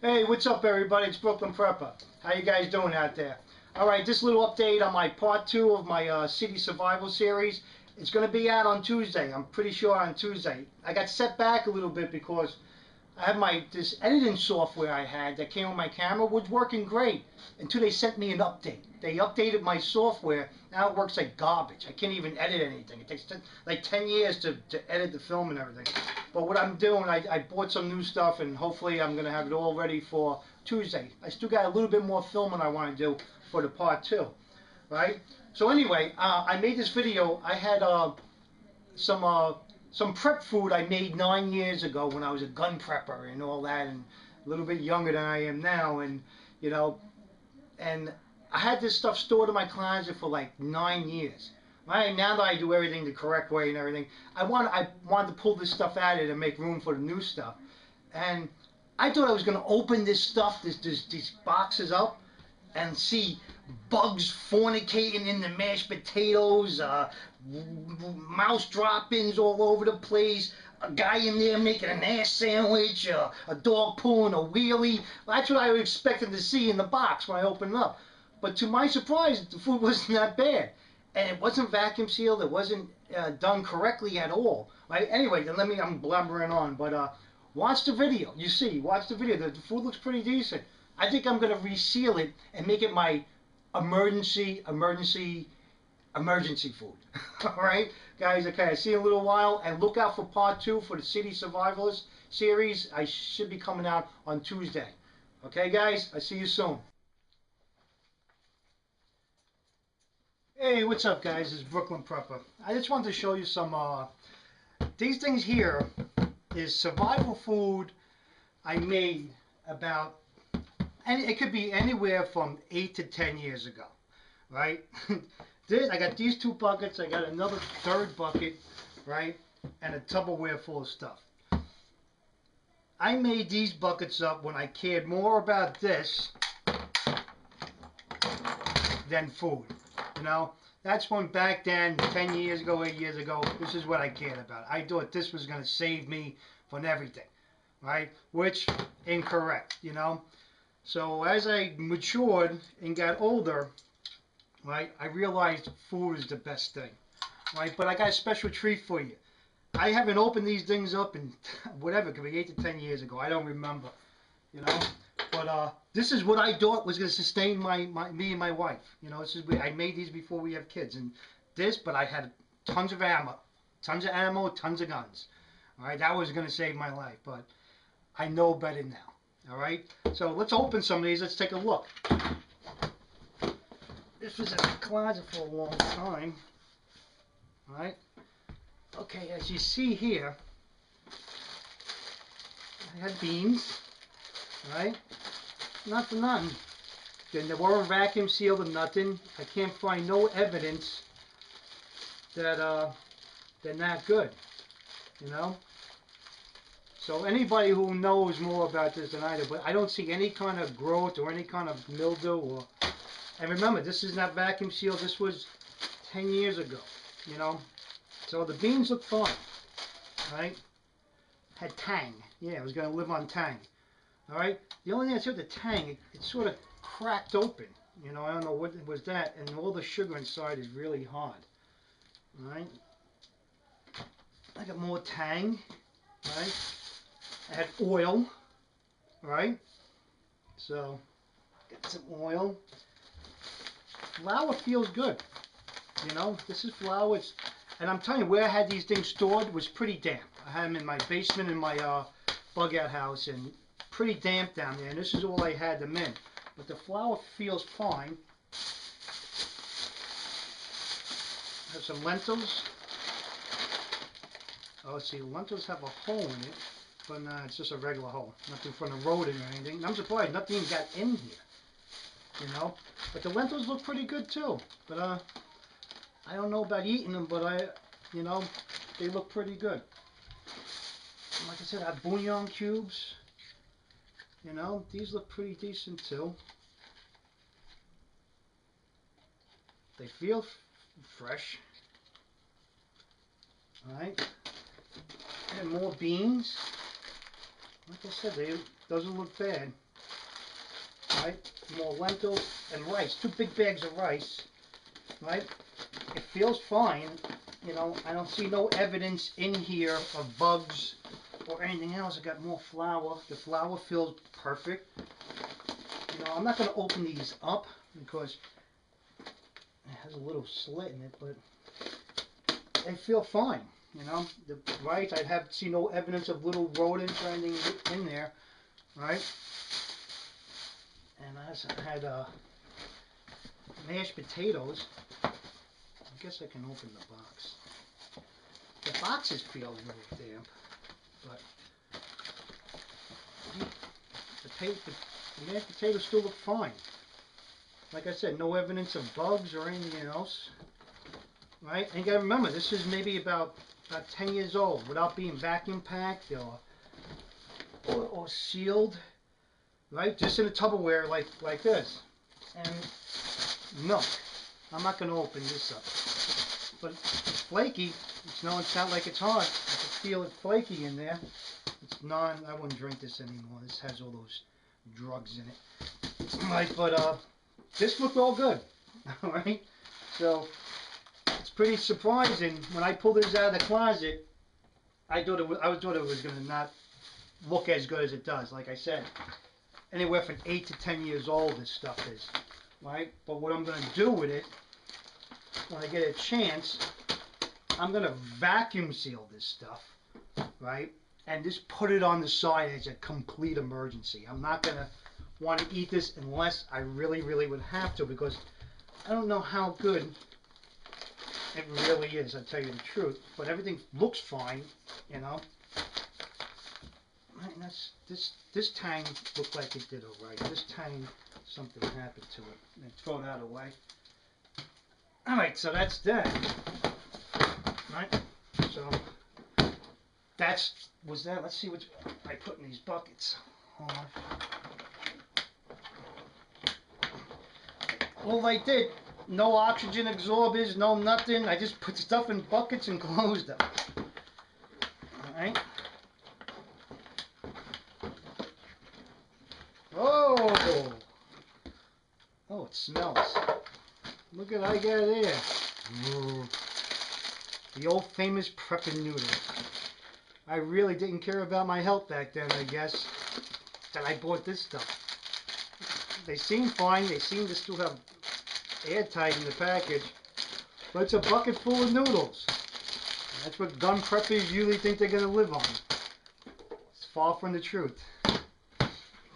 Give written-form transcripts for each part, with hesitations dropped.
Hey, what's up everybody? It's Brooklyn Prepper. How you guys doing out there? Alright, this little update on my part 2 of my city survival series. It's going to be out on Tuesday. I'm pretty sure on Tuesday. I got set back a little bit because I had this editing software I had that came on my camera was working great until they sent me an update. They updated my software. Now it works like garbage. I can't even edit anything. It takes like 10 years to edit the film and everything. But what I'm doing, I bought some new stuff and hopefully I'm going to have it all ready for Tuesday. I still got a little bit more filming I want to do for the part 2. Right? So anyway, I made this video. I had some prep food I made 9 years ago when I was a gun prepper and all that, and a little bit younger than I am now, and you know, and I had this stuff stored in my closet for like 9 years. Right now that I do everything the correct way and everything, I wanted to pull this stuff out of it and make room for the new stuff, and I thought I was going to open this stuff, these boxes up, and see bugs fornicating in the mashed potatoes, mouse droppings all over the place, a guy in there making an ass sandwich, a dog pulling a wheelie. That's what I was expecting to see in the box when I opened it up. But to my surprise, the food wasn't that bad. And it wasn't vacuum sealed, it wasn't done correctly at all. Right? Anyway, then I'm blabbering on, but watch the video. You see, watch the video. The food looks pretty decent. I think I'm going to reseal it and make it my emergency food. Alright, guys, okay, I'll see you in a little while, and look out for part 2 for the City Survivalist series. I should be coming out on Tuesday. Okay, guys, I'll see you soon. Hey, what's up, guys? It's Brooklyn Prepper. I just wanted to show you some, these things here is survival food I made about, and it could be anywhere from 8 to 10 years ago, right? I got these 2 buckets, I got another 3rd bucket, right, and a Tupperware full of stuff. I made these buckets up when I cared more about this than food, you know? That's when back then, 10 years ago, 8 years ago, this is what I cared about. I thought this was going to save me from everything, right? Which, incorrect, you know? So as I matured and got older, right, I realized food is the best thing, right? But I got a special treat for you. I haven't opened these things up in whatever, it could be 8 to 10 years ago. I don't remember, you know. But this is what I thought was going to sustain me and my wife. You know, I made these before we have kids, and but I had tons of ammo, tons of guns. All right, that was going to save my life, but I know better now. All right, so let's open some of these. Let's take a look. This was in the closet for a long time. All right. Okay, as you see here, I had beans. All right, not for nothing. They weren't vacuum sealed or nothing. I can't find no evidence that they're not good. You know. So anybody who knows more about this than I do, but I don't see any kind of growth or any kind of mildew or. And remember, this is not vacuum sealed. This was 10 years ago. You know. So the beans look fine. Right? Had tang. Yeah, I was going to live on tang. All right. The only thing I see with the tang, it sort of cracked open. You know, I don't know what it was that, and all the sugar inside is really hard. All right. I got more tang. Right. I had oil, right? So, get some oil. Flour feels good. You know, this is flour. And I'm telling you, where I had these things stored was pretty damp. I had them in my basement in my bug out house, and pretty damp down there. And this is all I had them in. But the flour feels fine. I have some lentils. Oh, see, lentils have a hole in it. But nah, it's just a regular hole. Nothing from the rodent or anything. And I'm surprised nothing got in here. You know? But the lentils look pretty good too. But I don't know about eating them, but you know, they look pretty good. And like I said, I have bouillon cubes. You know, these look pretty decent too. They feel fresh. Alright. And more beans. Like I said, they doesn't look bad. right? More lentils and rice, 2 big bags of rice, right? It feels fine, you know, I don't see no evidence in here of bugs or anything else. I got more flour. The flour feels perfect. You know, I'm not going to open these up because it has a little slit in it, but they feel fine. You know, the rice, I see no evidence of little rodents or anything in there, right? And I had mashed potatoes. I guess I can open the box. The boxes feel a little damp, but the mashed potatoes still look fine. Like I said, no evidence of bugs or anything else, right? And you gotta remember, this is maybe about 10 years old without being vacuum packed or sealed, right? Just in a Tupperware like this. And no, I'm not gonna open this up. But it's flaky. It's not like it's hard. I can feel it flaky in there. I wouldn't drink this anymore. This has all those drugs in it. Right, but this looked all good. Alright? So it's pretty surprising when I pulled this out of the closet. I thought it was gonna not look as good as it does. Like I said, anywhere from 8 to 10 years old this stuff is. Right? But what I'm gonna do with it when I get a chance, I'm gonna vacuum seal this stuff, right? And just put it on the side as a complete emergency. I'm not gonna want to eat this unless I really, really would have to, because I don't know how good it really is, I'll tell you the truth. But everything looks fine, you know. And this tang looked like it did alright. This tang, something happened to it. And throw that away. Alright, so that's that. Right? So was that. Let's see what I put in these buckets. Hold on. All I did, no oxygen absorbers, no nothing. I just put stuff in buckets and closed them. Alright. Oh! Oh, it smells. Look at what I got there. Ooh. The old famous prepping noodles. I really didn't care about my health back then, I guess, that I bought this stuff. They seem fine. They seem to still have airtight in the package. But it's a bucket full of noodles. That's what gun preppers usually think they're going to live on. It's far from the truth.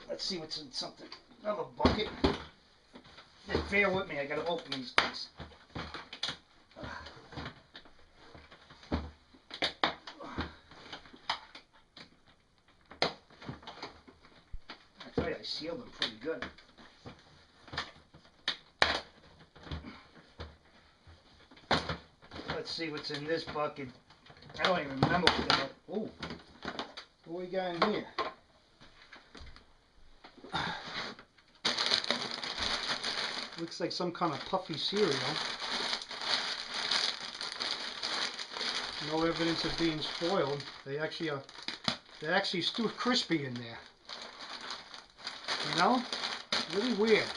Let's see what's in something. Another bucket. Just bear with me. I got to open these things. I tell you, I sealed them pretty good. Let's see what's in this bucket. I don't even remember what they were. Ooh, what we got in here? Looks like some kind of puffy cereal. No evidence of being spoiled. They're actually still crispy in there. You know? Really weird.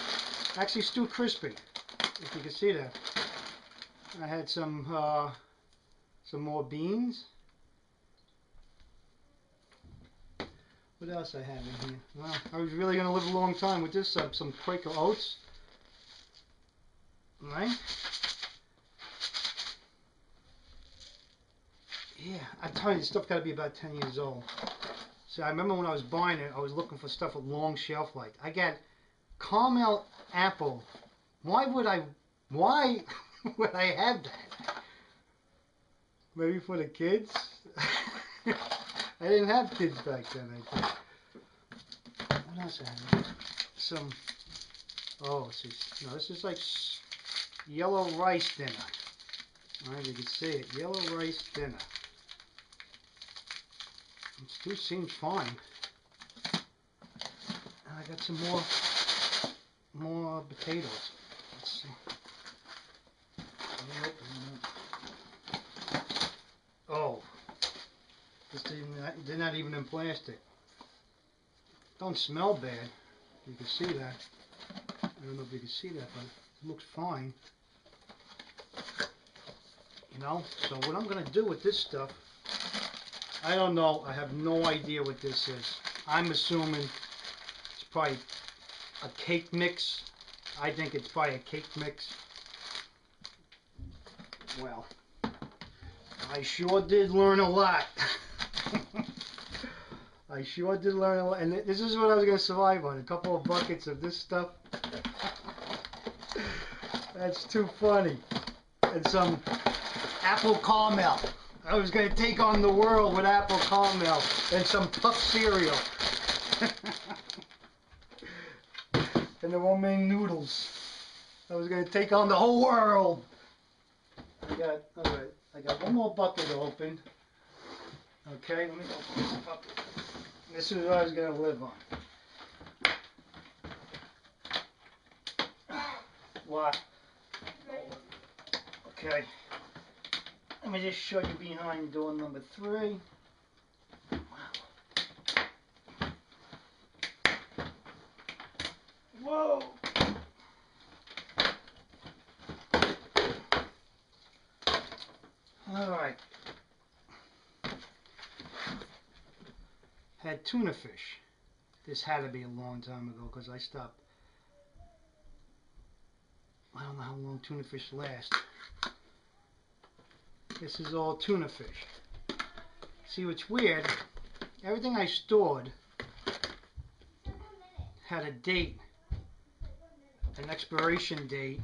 Actually still crispy. If you can see that. I had some more beans. What else I have in here? Well, I was really going to live a long time with this. Some Quaker Oats. Right? Yeah, I tell you, this stuff got to be about 10 years old. So I remember when I was buying it, I was looking for stuff with long shelf life. I got caramel apple. Why would I have that? Maybe for the kids? I didn't have kids back then, I think. What else I have? This is like yellow rice dinner. Alright, you can see it. Yellow rice dinner. It still seems fine. And I got some more potatoes. Let's see. Oh, they're not even in plastic. Don't smell bad. You can see that. I don't know if you can see that, but it looks fine. You know, so what I'm gonna do with this stuff, I don't know. I have no idea what this is. I'm assuming it's probably a cake mix. I think it's probably a cake mix. Well, I sure did learn a lot. I sure did learn a lot, and this is what I was gonna survive on. A couple of buckets of this stuff. That's too funny. And some apple caramel. I was going to take on the world with apple caramel and some tough cereal. And the romaine noodles. I was going to take on the whole world. I got one more bucket open. Okay, let me open this up. This is what I was going to live on. What? Okay. Let me just show you behind door number 3. Wow. Whoa! Alright. Had tuna fish. This had to be a long time ago because I stopped. I don't know how long tuna fish last. This is all tuna fish. See what's weird? Everything I stored had a date, an expiration date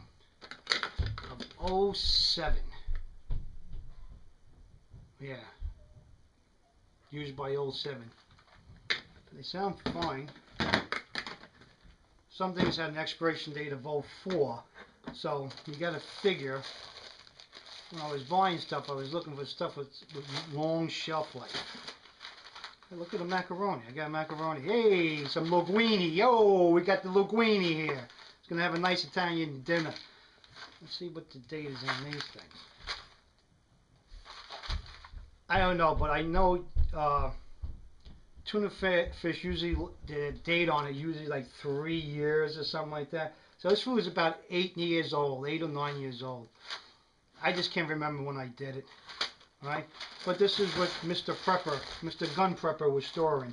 of 07. Yeah. Used by 07. They sound fine. Some things had an expiration date of 04. So you gotta figure, when I was buying stuff, I was looking for stuff with long shelf life. Hey, look at the macaroni. I got macaroni. Hey, some linguine. Yo, we got the linguine here. It's gonna have a nice Italian dinner. Let's see what the date is on these things. I don't know, but I know tuna fish usually, the date on it usually like 3 years or something like that. So this food is about 8 years old, 8 or 9 years old. I just can't remember when I did it. Right? But this is what Mr. Prepper, Mr. Gun Prepper was storing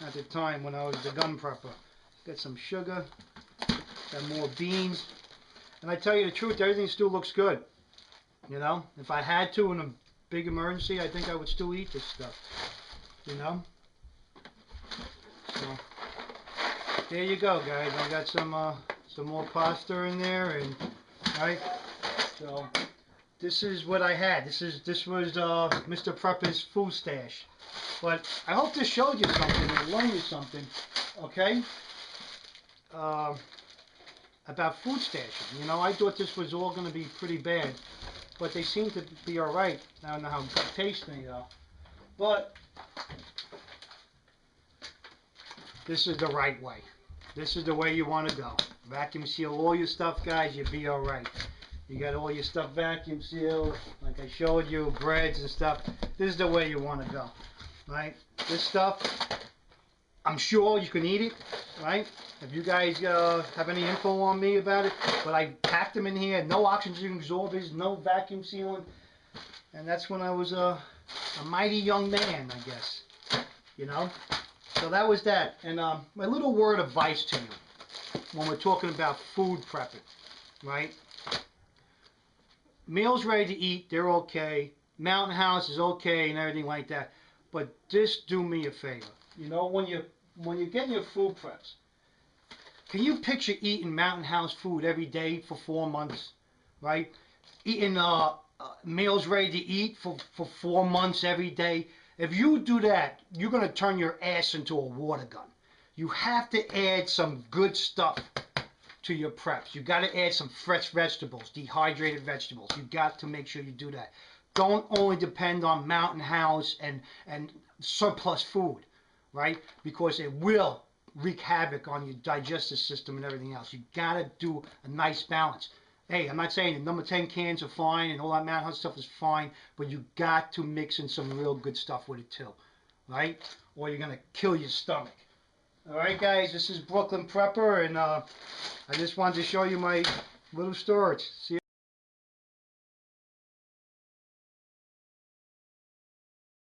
at the time when I was the gun prepper. Got some sugar, got more beans. And I tell you the truth, everything still looks good. You know, if I had to in a big emergency, I think I would still eat this stuff. You know? So, there you go, guys. I got some more pasta in there, and right. So this is what I had. This was Mr. Prepper's food stash. But I hope this showed you something and learned you something. Okay. About food stashing. You know, I thought this was all going to be pretty bad, but they seem to be all right. I don't know how good tasting though, but this is the right way. This is the way you want to go. Vacuum seal all your stuff, guys. You'll be all right. You got all your stuff vacuum sealed, like I showed you, breads and stuff. This is the way you want to go, right? This stuff, I'm sure you can eat it, right? If you guys have any info on me about it, but I packed them in here, no oxygen absorbers, no vacuum sealing, and that's when I was a mighty young man, I guess, you know? So that was that, and my little word of advice to you when we're talking about food prepping, right? Meals ready to eat, they're okay. Mountain House is okay and everything like that. But just do me a favor. You know, when you're getting your food preps, can you picture eating Mountain House food every day for 4 months, right? Eating meals ready to eat for 4 months every day. If you do that, you're going to turn your ass into a water gun. You have to add some good stuff to your preps. You got to add some fresh vegetables, dehydrated vegetables. You got to make sure you do that. Don't only depend on Mountain House and surplus food, right? Because it will wreak havoc on your digestive system and everything else. You got to do a nice balance. Hey, I'm not saying the number 10 cans are fine and all that Mountain House stuff is fine, but you got to mix in some real good stuff with it too, right? Or you're going to kill your stomach. Alright guys, this is Brooklyn Prepper, and I just wanted to show you my little storage. See